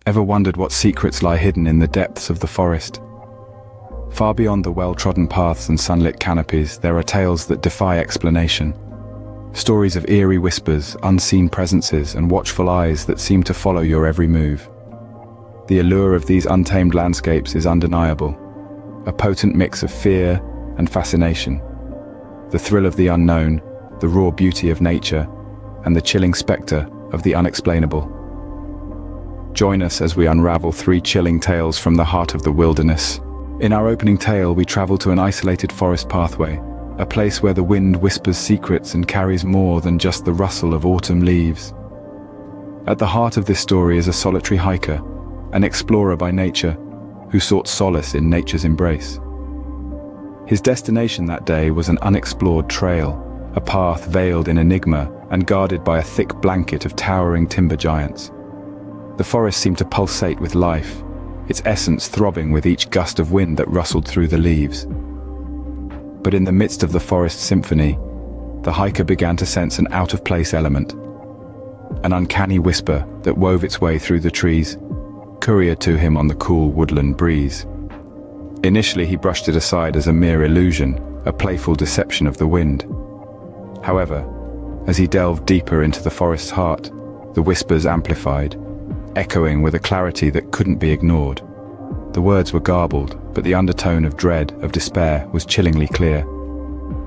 Ever wondered what secrets lie hidden in the depths of the forest? Far beyond the well-trodden paths and sunlit canopies, there are tales that defy explanation. Stories of eerie whispers, unseen presences, and watchful eyes that seem to follow your every move. The allure of these untamed landscapes is undeniable, a potent mix of fear and fascination. The thrill of the unknown, the raw beauty of nature, and the chilling spectre of the unexplainable. Join us as we unravel 3 chilling tales from the heart of the wilderness. In our opening tale, we travel to an isolated forest pathway, a place where the wind whispers secrets and carries more than just the rustle of autumn leaves. At the heart of this story is a solitary hiker, an explorer by nature, who sought solace in nature's embrace. His destination that day was an unexplored trail, a path veiled in enigma and guarded by a thick blanket of towering timber giants. The forest seemed to pulsate with life, its essence throbbing with each gust of wind that rustled through the leaves. But in the midst of the forest symphony, the hiker began to sense an out-of-place element, an uncanny whisper that wove its way through the trees, couriered to him on the cool woodland breeze. Initially, he brushed it aside as a mere illusion, a playful deception of the wind. However, as he delved deeper into the forest's heart, the whispers amplified, echoing with a clarity that couldn't be ignored. The words were garbled, but the undertone of dread, of despair, was chillingly clear.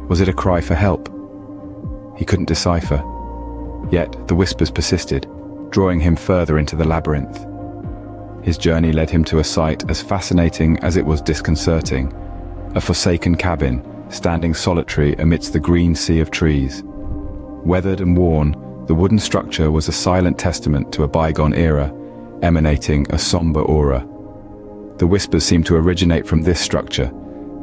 Was it a cry for help? He couldn't decipher. Yet the whispers persisted, drawing him further into the labyrinth. His journey led him to a sight as fascinating as it was disconcerting, a forsaken cabin, standing solitary amidst the green sea of trees. Weathered and worn, the wooden structure was a silent testament to a bygone era, emanating a somber aura. The whispers seemed to originate from this structure,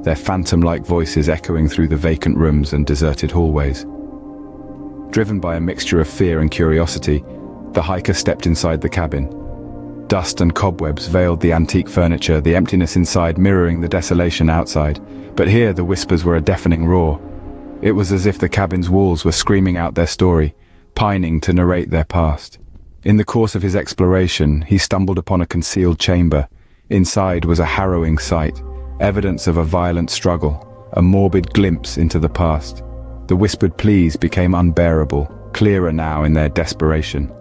their phantom-like voices echoing through the vacant rooms and deserted hallways. Driven by a mixture of fear and curiosity, the hiker stepped inside the cabin. Dust and cobwebs veiled the antique furniture, the emptiness inside mirroring the desolation outside. But here the whispers were a deafening roar. It was as if the cabin's walls were screaming out their story, pining to narrate their past. In the course of his exploration, he stumbled upon a concealed chamber. Inside was a harrowing sight, evidence of a violent struggle, a morbid glimpse into the past. The whispered pleas became unbearable, clearer now in their desperation.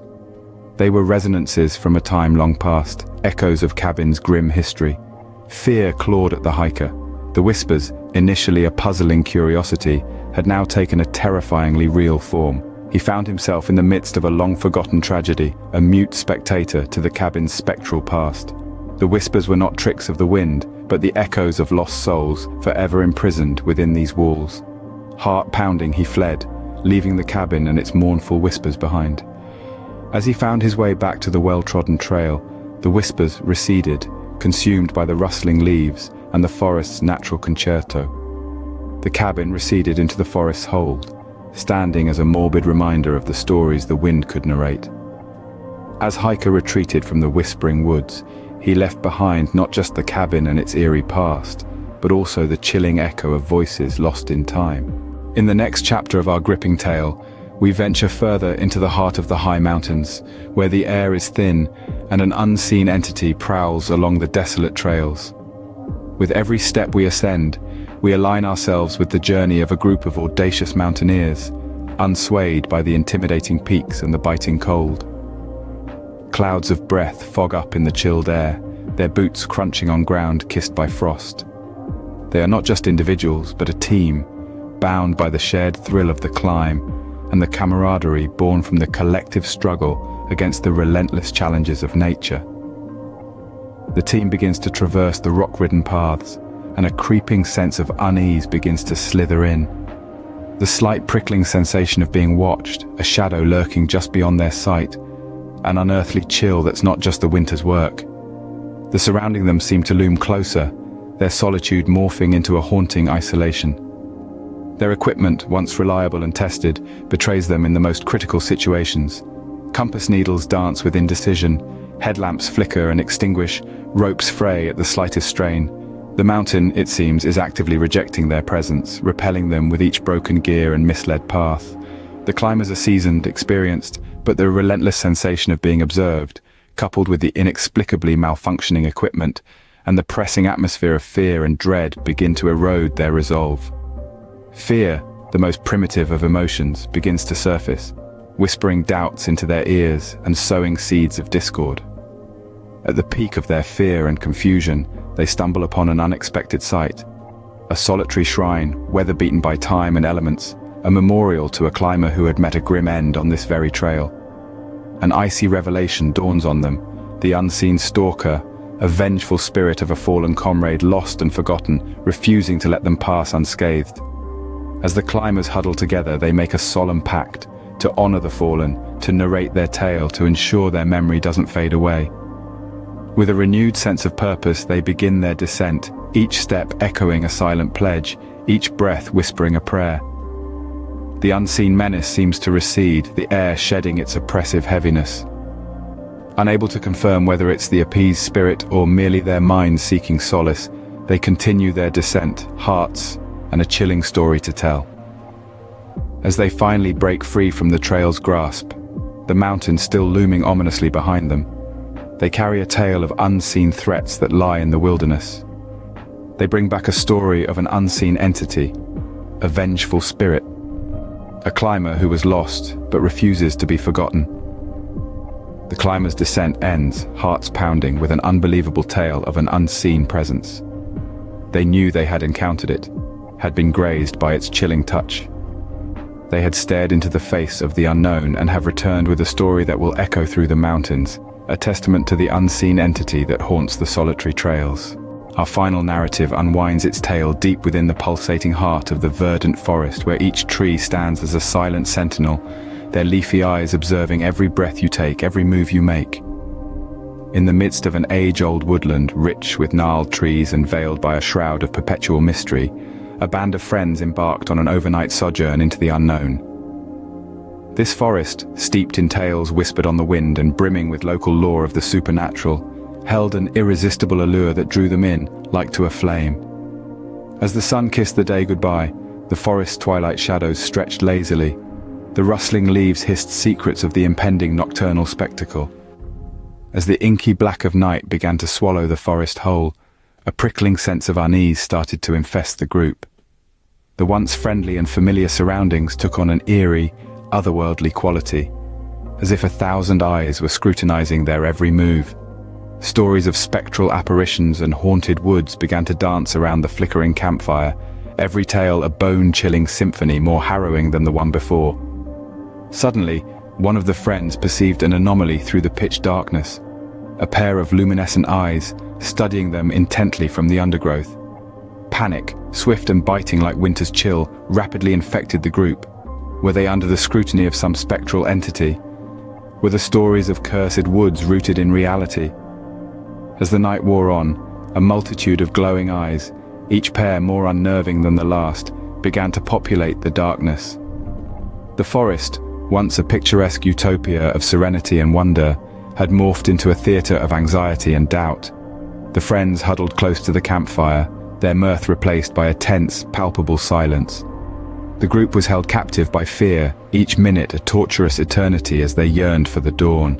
They were resonances from a time long past, echoes of cabin's grim history. Fear clawed at the hiker. The whispers, initially a puzzling curiosity, had now taken a terrifyingly real form. He found himself in the midst of a long-forgotten tragedy, a mute spectator to the cabin's spectral past. The whispers were not tricks of the wind, but the echoes of lost souls, forever imprisoned within these walls. Heart-pounding, he fled, leaving the cabin and its mournful whispers behind. As he found his way back to the well-trodden trail, the whispers receded, consumed by the rustling leaves and the forest's natural concerto. The cabin receded into the forest's hold, standing as a morbid reminder of the stories the wind could narrate. As hiker retreated from the whispering woods, he left behind not just the cabin and its eerie past, but also the chilling echo of voices lost in time. In the next chapter of our gripping tale, we venture further into the heart of the high mountains, where the air is thin and an unseen entity prowls along the desolate trails. With every step we ascend, we align ourselves with the journey of a group of audacious mountaineers, unswayed by the intimidating peaks and the biting cold. Clouds of breath fog up in the chilled air, their boots crunching on ground kissed by frost. They are not just individuals, but a team, bound by the shared thrill of the climb and the camaraderie born from the collective struggle against the relentless challenges of nature. The team begins to traverse the rock-ridden paths, and a creeping sense of unease begins to slither in. The slight prickling sensation of being watched, a shadow lurking just beyond their sight, an unearthly chill that's not just the winter's work. The surrounding them seem to loom closer, their solitude morphing into a haunting isolation. Their equipment, once reliable and tested, betrays them in the most critical situations. Compass needles dance with indecision, headlamps flicker and extinguish, ropes fray at the slightest strain. The mountain, it seems, is actively rejecting their presence, repelling them with each broken gear and misled path. The climbers are seasoned, experienced, but the relentless sensation of being observed, coupled with the inexplicably malfunctioning equipment and the pressing atmosphere of fear and dread, begin to erode their resolve. Fear, the most primitive of emotions, begins to surface, whispering doubts into their ears and sowing seeds of discord. At the peak of their fear and confusion, they stumble upon an unexpected sight. A solitary shrine, weather-beaten by time and elements, a memorial to a climber who had met a grim end on this very trail. An icy revelation dawns on them, the unseen stalker, a vengeful spirit of a fallen comrade lost and forgotten, refusing to let them pass unscathed. As the climbers huddle together, they make a solemn pact to honor the fallen, to narrate their tale, to ensure their memory doesn't fade away. With a renewed sense of purpose, they begin their descent, each step echoing a silent pledge, each breath whispering a prayer. The unseen menace seems to recede, the air shedding its oppressive heaviness. Unable to confirm whether it's the appeased spirit or merely their minds seeking solace, they continue their descent, hearts and a chilling story to tell. As they finally break free from the trail's grasp, the mountains still looming ominously behind them, they carry a tale of unseen threats that lie in the wilderness. They bring back a story of an unseen entity, a vengeful spirit, a climber who was lost but refuses to be forgotten. The climber's descent ends, hearts pounding, with an unbelievable tale of an unseen presence. They knew they had encountered it, had been grazed by its chilling touch. They had stared into the face of the unknown and have returned with a story that will echo through the mountains, a testament to the unseen entity that haunts the solitary trails. Our final narrative unwinds its tale deep within the pulsating heart of the verdant forest, where each tree stands as a silent sentinel, their leafy eyes observing every breath you take, every move you make. In the midst of an age-old woodland, rich with gnarled trees and veiled by a shroud of perpetual mystery, a band of friends embarked on an overnight sojourn into the unknown. This forest, steeped in tales whispered on the wind and brimming with local lore of the supernatural, held an irresistible allure that drew them in, like to a flame. As the sun kissed the day goodbye, the forest's twilight shadows stretched lazily. The rustling leaves hissed secrets of the impending nocturnal spectacle. As the inky black of night began to swallow the forest whole, a prickling sense of unease started to infest the group. The once friendly and familiar surroundings took on an eerie, otherworldly quality, as if 1,000 eyes were scrutinizing their every move. Stories of spectral apparitions and haunted woods began to dance around the flickering campfire, every tale a bone-chilling symphony more harrowing than the one before. Suddenly, one of the friends perceived an anomaly through the pitch darkness, a pair of luminescent eyes, studying them intently from the undergrowth. Panic, swift and biting like winter's chill, rapidly infected the group. Were they under the scrutiny of some spectral entity? Were the stories of cursed woods rooted in reality? As the night wore on, a multitude of glowing eyes, each pair more unnerving than the last, began to populate the darkness. The forest, once a picturesque utopia of serenity and wonder, had morphed into a theater of anxiety and doubt. The friends huddled close to the campfire, their mirth replaced by a tense, palpable silence. The group was held captive by fear, each minute a torturous eternity as they yearned for the dawn.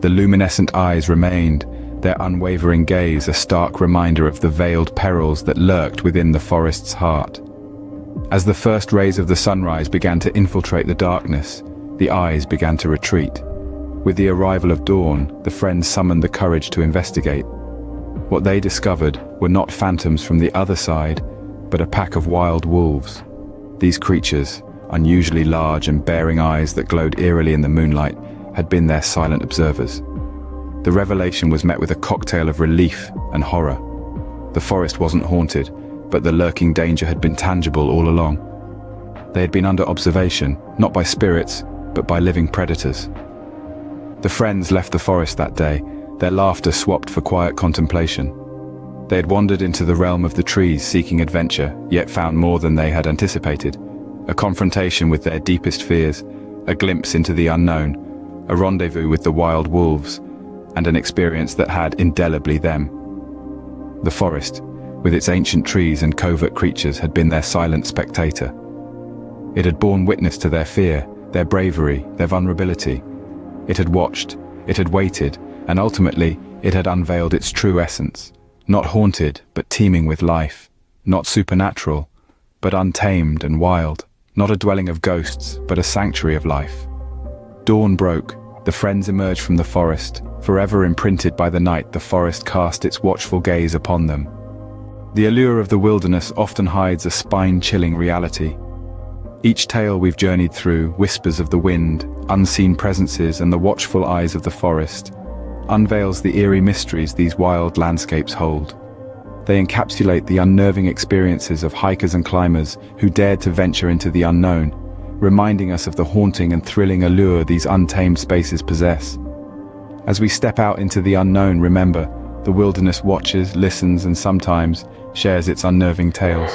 The luminescent eyes remained, their unwavering gaze a stark reminder of the veiled perils that lurked within the forest's heart. As the first rays of the sunrise began to infiltrate the darkness, the eyes began to retreat. With the arrival of dawn, the friends summoned the courage to investigate. What they discovered were not phantoms from the other side, but a pack of wild wolves. These creatures, unusually large and bearing eyes that glowed eerily in the moonlight, had been their silent observers. The revelation was met with a cocktail of relief and horror. The forest wasn't haunted, but the lurking danger had been tangible all along. They had been under observation, not by spirits, but by living predators. The friends left the forest that day, their laughter swapped for quiet contemplation. They had wandered into the realm of the trees seeking adventure, yet found more than they had anticipated. A confrontation with their deepest fears, a glimpse into the unknown, a rendezvous with the wild wolves, and an experience that had indelibly them. The forest, with its ancient trees and covert creatures, had been their silent spectator. It had borne witness to their fear, their bravery, their vulnerability. It had watched, it had waited, And ultimately, it had unveiled its true essence. Not haunted, but teeming with life. Not supernatural, but untamed and wild. Not a dwelling of ghosts, but a sanctuary of life. Dawn broke. The friends emerged from the forest. Forever imprinted by the night, the forest cast its watchful gaze upon them. The allure of the wilderness often hides a spine-chilling reality. Each tale we've journeyed through, whispers of the wind, unseen presences, and the watchful eyes of the forest, unveils the eerie mysteries these wild landscapes hold. They encapsulate the unnerving experiences of hikers and climbers who dared to venture into the unknown, reminding us of the haunting and thrilling allure these untamed spaces possess. As we step out into the unknown, remember, the wilderness watches, listens, and sometimes shares its unnerving tales.